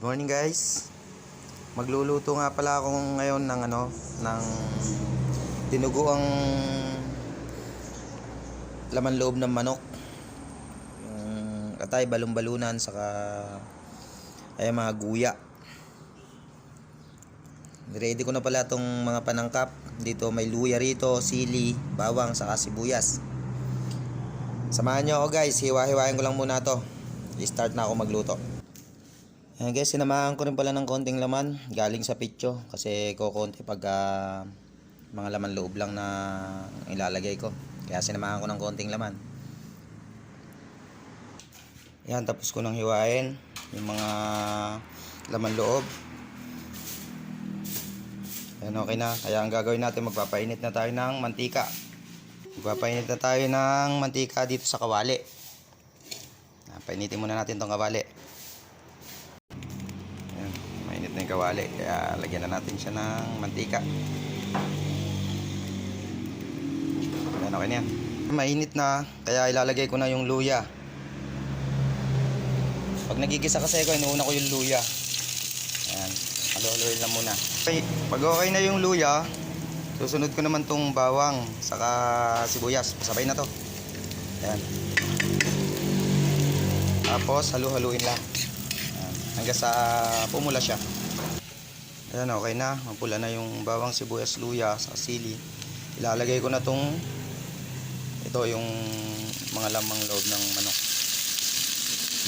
Good morning guys. Magluluto nga pala ako ngayon ng dinuguang laman loob ng manok. Yung atay, balon-balunan, saka ay mga guya. Ready ko na pala tong mga panangkap. Dito may luya rito, sili, bawang, saka sibuyas. Samahan nyo ako guys, hiwa-hiwain ko lang muna to. I-start na ako magluto. Ayan guys, sinamahan ko rin pala ng konting laman galing sa pitso kasi kukunti pag mga laman loob lang na ilalagay ko. Kaya sinamahan ko ng konting laman. Ayan, tapos ko nang hiwain yung mga laman loob. Ayan, okay na. Kaya ang gagawin natin, magpapainit na tayo ng mantika. Magpapainit na tayo ng mantika dito sa kawali. Painitin muna natin tong kawali. Ayan, mainit na yung kawali. Kaya lagyan na natin siya ng mantika. Ayan, okay na yan. Mainit na, kaya ilalagay ko na yung luya. Pag nagigisa kasi ako, inuuna ko yung luya. Ayan, halo-haloin lang muna. Okay, pag okay na yung luya, susunod ko naman tong bawang saka sibuyas. Pasabay na to. Ayan. Tapos halu-haluin lang. Ayan, hanggang sa pumula siya. Ayan, okay na. Mapula na yung bawang, sibuyas, luya sa sili. Ilalagay ko na tong yung mga lamang loob ng manok.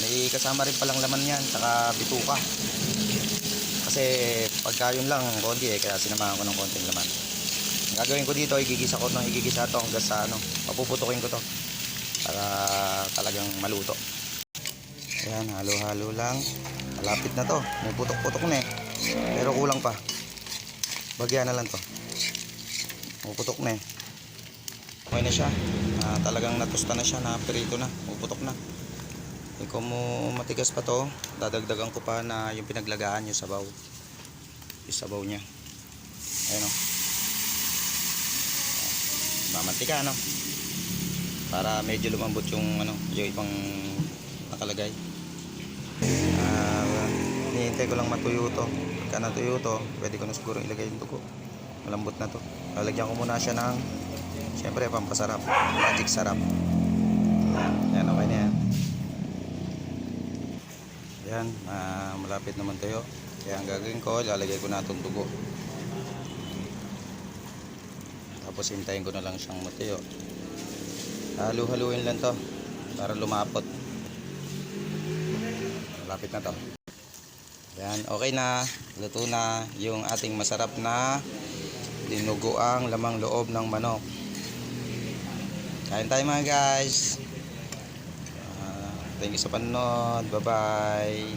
May kasama rin palang laman yan, saka bituka. Kasi pagka yun lang konti kaya sinamahan ko ng konting laman. Ang gagawin ko dito, igigisa ko to hanggang sa papuputukin ko to para talagang maluto. Ayan, halo-halo lang. Malapit na to. May putok-putok na eh. Pero kulang pa. Bagyan na lang to. Puputok na eh. Okay na siya. Talagang natusta na siya. Naprito na. Puputok na. Kung matigas pa to, dadagdagan ko pa na yung pinaglagaan yung sabaw. Yung sabaw niya. Ayan o. Mamantika para medyo lumambot yung yung ibang nakalagay. Hinihintay ko lang matuyo to. Pagka natuyo to, pwede ko na siguro ilagay yung dugo. Malambot na to. Lalagyan ko muna siya ng syempre pampasarap, magic sarap. Yan, okay na yan. Yan, malapit naman tayo. Kaya ang gagawin ko, lalagay ko na itong dugo. Tapos hintayin ko na lang siyang matuyo. Halu-haluin lang to para lumapot. Malapit na to. Yan, okay na. Luto na yung ating masarap na dinuguang lamang loob ng manok. Kain tayo mga guys. Thank you sa panonood. Bye bye.